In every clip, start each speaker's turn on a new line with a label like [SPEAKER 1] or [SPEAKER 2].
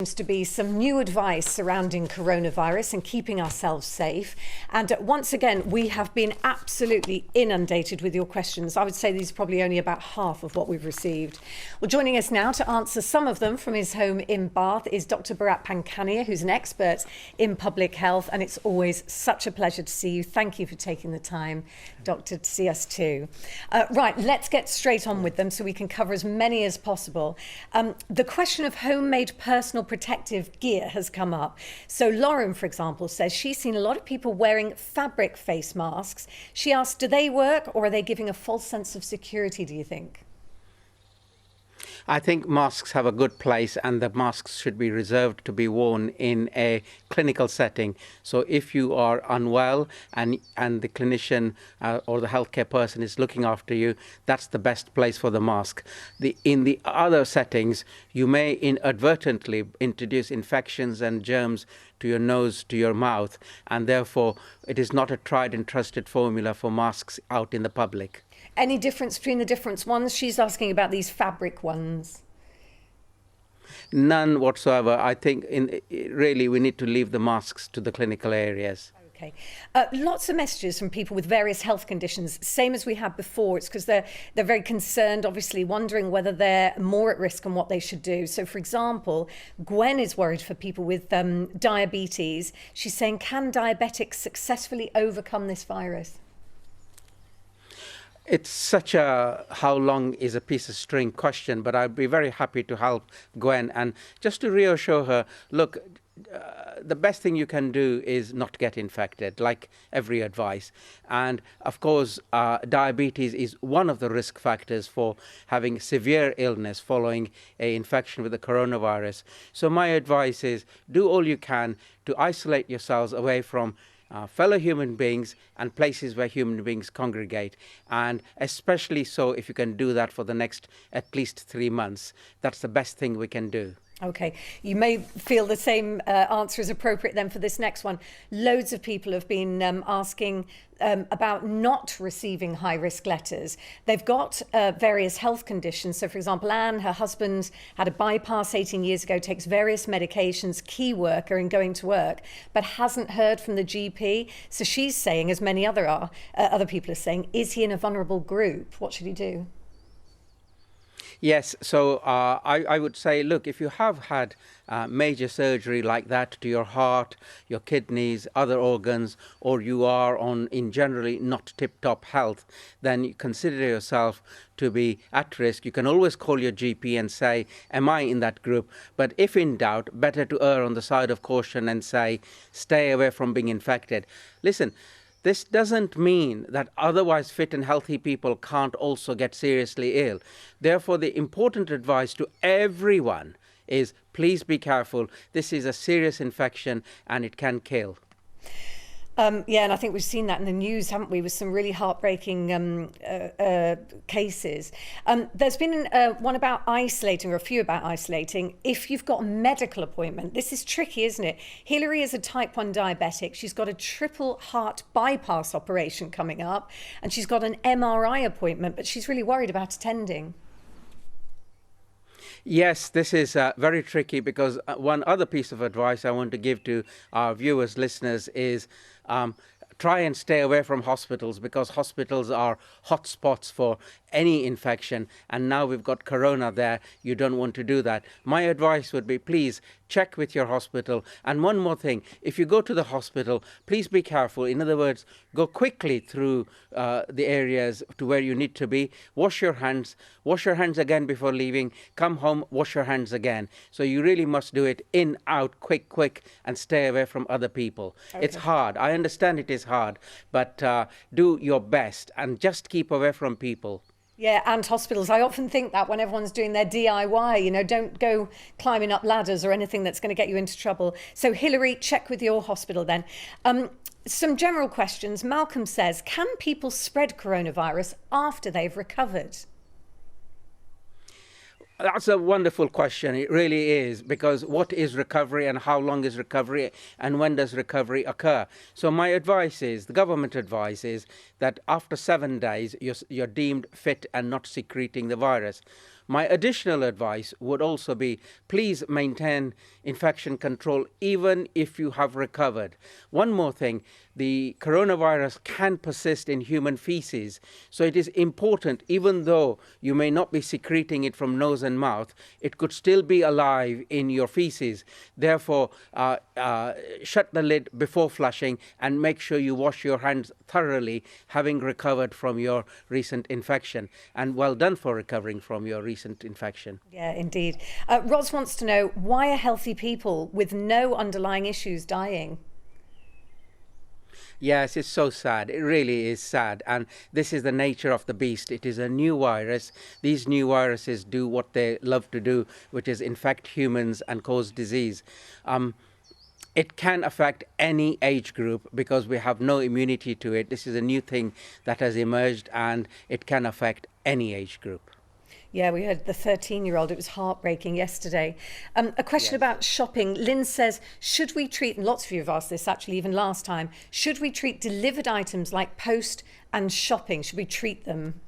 [SPEAKER 1] Seems to be some new advice surrounding coronavirus and keeping ourselves safe. And once again, we have been absolutely inundated with your questions. I would say these are probably only about half of what we've received. Well, joining us now to answer some of them from his home in Bath is Dr. Bharat Pankania, who's an expert in public health. And it's always such a pleasure to see you. Thank you for taking the time, Doctor, to see us too. Right, let's get straight on with them so we can cover as many as possible. The question of homemade personal protective gear has come up. So Lauren, for example, says she's seen a lot of people wearing fabric face masks. She asked, do they work or are they giving a false sense of security, do you think?
[SPEAKER 2] I think masks have a good place, and the masks should be reserved to be worn in a clinical setting. So if you are unwell and the clinician or the healthcare person is looking after you, that's the best place for the mask. In the other settings, you may inadvertently introduce infections and germs to your nose, to your mouth, and therefore it is not a tried and trusted formula for masks out in the public.
[SPEAKER 1] Any difference between the different ones? She's asking about these fabric ones.
[SPEAKER 2] None whatsoever. I think really we need to leave the masks to the clinical areas.
[SPEAKER 1] Okay. Lots of messages from people with various health conditions, same as we had before. It's because they're very concerned, obviously, wondering whether they're more at risk and what they should do. So, for example, Gwen is worried for people with diabetes. She's saying, can diabetics successfully overcome this virus?
[SPEAKER 2] It's such a how long is a piece of string question, but I'd be very happy to help Gwen. And just to reassure her, look, the best thing you can do is not get infected, like every advice. And of course, diabetes is one of the risk factors for having severe illness following an infection with the coronavirus. So my advice is do all you can to isolate yourselves away from fellow human beings and places where human beings congregate, and especially so if you can do that for the next at least 3 months. That's the best thing we can do.
[SPEAKER 1] Okay, you may feel the same answer is appropriate then for this next one. Loads of people have been asking about not receiving high-risk letters. They've got various health conditions. So, for example, Anne, her husband had a bypass 18 years ago, takes various medications, key worker in going to work, but hasn't heard from the GP. So she's saying, as many other people are saying, is he in a vulnerable group? What should he do?
[SPEAKER 2] Yes, so I would say, look, if you have had major surgery like that to your heart, your kidneys, other organs, or you are in generally not tip-top health, then you consider yourself to be at risk. You can always call your GP and say, am I in that group? But if in doubt, better to err on the side of caution and say, stay away from being infected. Listen, this doesn't mean that otherwise fit and healthy people can't also get seriously ill. Therefore, the important advice to everyone is please be careful. This is a serious infection and it can kill.
[SPEAKER 1] Yeah, and I think we've seen that in the news, haven't we, with some really heartbreaking cases. There's been one about isolating, or a few about isolating. If you've got a medical appointment, this is tricky, isn't it? Hilary is a type 1 diabetic. She's got a triple heart bypass operation coming up, and she's got an MRI appointment, but she's really worried about attending.
[SPEAKER 2] Yes, this is very tricky, because one other piece of advice I want to give to our viewers, listeners, is try and stay away from hospitals, because hospitals are hotspots for any infection, and now we've got corona there. You don't want to do that. My advice would be, please check with your hospital. And one more thing, if you go to the hospital, please be careful. In other words, go quickly through the areas to where you need to be. Wash your hands again before leaving. Come home, wash your hands again. So you really must do it in, out, quick, and stay away from other people. Okay. It's hard. I understand it is hard, but do your best and just keep away from people.
[SPEAKER 1] Yeah, and hospitals. I often think that when everyone's doing their DIY, you know, don't go climbing up ladders or anything that's going to get you into trouble. So, Hilary, check with your hospital then. Some general questions. Malcolm says, can people spread coronavirus after they've recovered?
[SPEAKER 2] That's a wonderful question. It really is, because what is recovery and how long is recovery and when does recovery occur? So my advice is, the government advice is that after 7 days, you're deemed fit and not secreting the virus. My additional advice would also be, please maintain infection control even if you have recovered. One more thing, the coronavirus can persist in human feces, so it is important, even though you may not be secreting it from nose and mouth, it could still be alive in your feces. Therefore, shut the lid before flushing and make sure you wash your hands thoroughly, having recovered from your recent infection. And well done for recovering from your recent infection.
[SPEAKER 1] Yeah, indeed. Roz wants to know, why are healthy people with no underlying issues dying?
[SPEAKER 2] Yes, it's so sad. It really is sad. And this is the nature of the beast. It is a new virus. These new viruses do what they love to do, which is infect humans and cause disease. It can affect any age group because we have no immunity to it. This is a new thing that has emerged, and it can affect any age group.
[SPEAKER 1] Yeah, we heard the 13-year-old. It was heartbreaking yesterday. A question
[SPEAKER 2] Yes.
[SPEAKER 1] about shopping. Lynn says, should we treat, and lots of you have asked this actually even last time, should we treat delivered items like post and shopping? Should we treat them?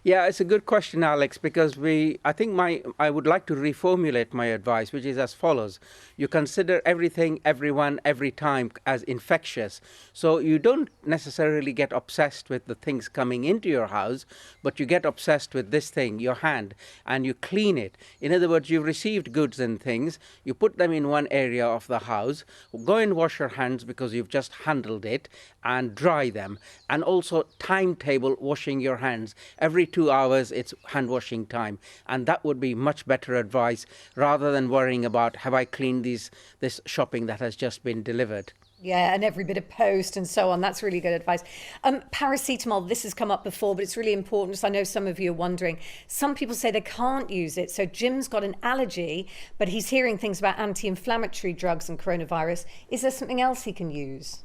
[SPEAKER 2] Yeah, it's a good question, Alex, because I would like to reformulate my advice, which is as follows. You consider everything, everyone, every time as infectious. So you don't necessarily get obsessed with the things coming into your house, but you get obsessed with this thing, your hand, and you clean it. In other words, you've received goods and things, you put them in one area of the house, go and wash your hands because you've just handled it, and dry them. And also timetable washing your hands. Every 2 hours it's hand washing time, and that would be much better advice rather than worrying about, have I cleaned this shopping that has just been delivered.
[SPEAKER 1] Yeah, and every bit of post and so on. That's really good advice. Paracetamol, this has come up before, but it's really important. So I know some of you are wondering. Some people say they can't use it. So Jim's got an allergy, but he's hearing things about anti-inflammatory drugs and coronavirus. Is there something else he can use?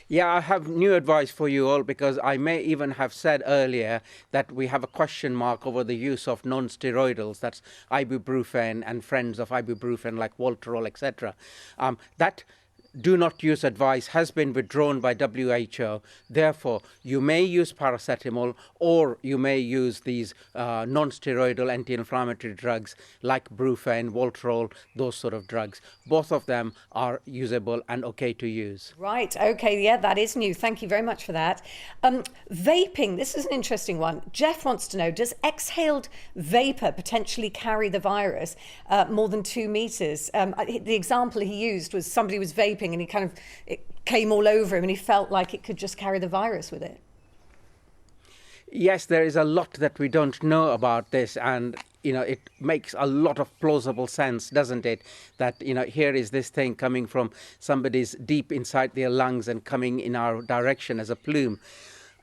[SPEAKER 2] Yeah, I have new advice for you all, because I may even have said earlier that we have a question mark over the use of non-steroidals. That's ibuprofen and friends of ibuprofen like Voltarol, etc. That do not use advice has been withdrawn by WHO. Therefore, you may use paracetamol, or you may use these non-steroidal anti-inflammatory drugs like Brufen, Voltarol, those sort of drugs. Both of them are usable and okay to use.
[SPEAKER 1] Right. Okay. Yeah, that is new. Thank you very much for that. Vaping. This is an interesting one. Jeff wants to know, does exhaled vapor potentially carry the virus more than 2 meters? The example he used was somebody was vaping and it came all over him and he felt like it could just carry the virus with it.
[SPEAKER 2] Yes, there is a lot that we don't know about this, and it makes a lot of plausible sense, doesn't it? That here is this thing coming from somebody's deep inside their lungs and coming in our direction as a plume.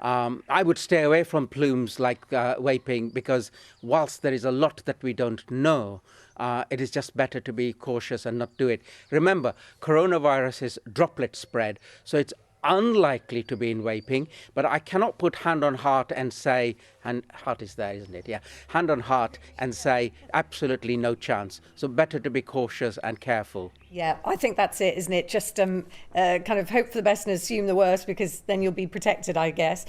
[SPEAKER 2] I would stay away from plumes like vaping, because whilst there is a lot that we don't know, it is just better to be cautious and not do it. Remember, coronavirus is droplet spread, so it's unlikely to be in vaping, but I cannot put hand on heart and say, and heart is there, isn't it? Yeah, hand on heart and say absolutely no chance. So better to be cautious and careful.
[SPEAKER 1] Yeah, I think that's it, isn't it? Just kind of hope for the best and assume the worst, because then you'll be protected, I guess.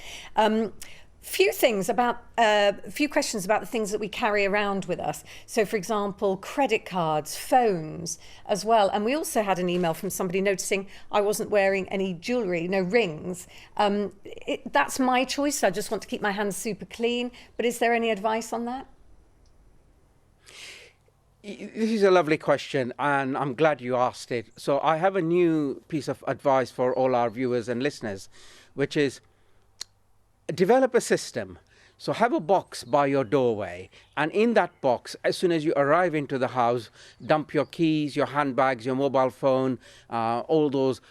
[SPEAKER 1] Few questions about the things that we carry around with us. So, for example, credit cards, phones as well. And we also had an email from somebody noticing I wasn't wearing any jewellery, no rings. That's my choice. I just want to keep my hands super clean. But is there any advice on that?
[SPEAKER 2] This is a lovely question, and I'm glad you asked it. So I have a new piece of advice for all our viewers and listeners, which is, develop a system. So have a box by your doorway, and in that box, as soon as you arrive into the house, dump your keys, your handbags, your mobile phone, all those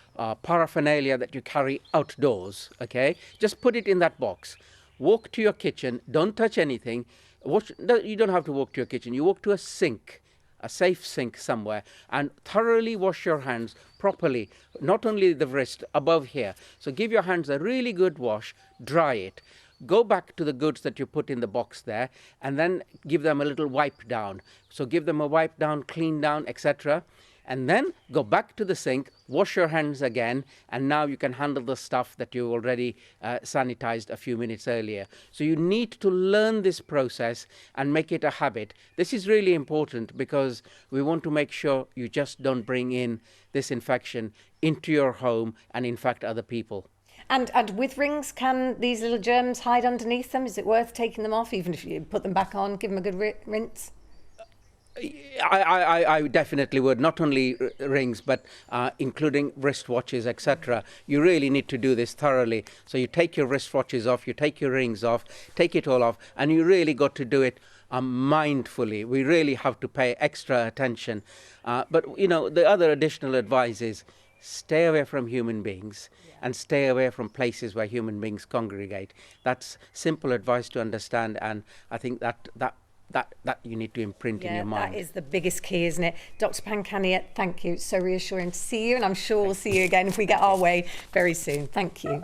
[SPEAKER 2] paraphernalia that you carry outdoors, okay? Just put it in that box. Walk to your kitchen, don't touch anything. You don't have to walk to your kitchen, you walk to a sink, a safe sink somewhere, and thoroughly wash your hands properly, not only the wrist, above here. So give your hands a really good wash, dry it. Go back to the goods that you put in the box there, and then give them a little wipe down. So give them a wipe down, clean down, etc. and then go back to the sink, wash your hands again, and now you can handle the stuff that you already sanitized a few minutes earlier. So you need to learn this process and make it a habit. This is really important because we want to make sure you just don't bring in this infection into your home and infect other people.
[SPEAKER 1] And with rings, can these little germs hide underneath them? Is it worth taking them off, even if you put them back on, give them a good rinse?
[SPEAKER 2] I definitely would, not only rings, but including wristwatches, etc. You really need to do this thoroughly. So you take your wristwatches off, you take your rings off, take it all off, and you really got to do it mindfully. We really have to pay extra attention. But, you know, the other additional advice is stay away from human beings and stay away from places where human beings congregate. That's simple advice to understand, and I think that you need to imprint in your mind.
[SPEAKER 1] That is the biggest key, isn't it? Dr. Pankania, thank you. It's so reassuring to see you, and I'm sure we'll see you again if we get our way very soon. Thank you.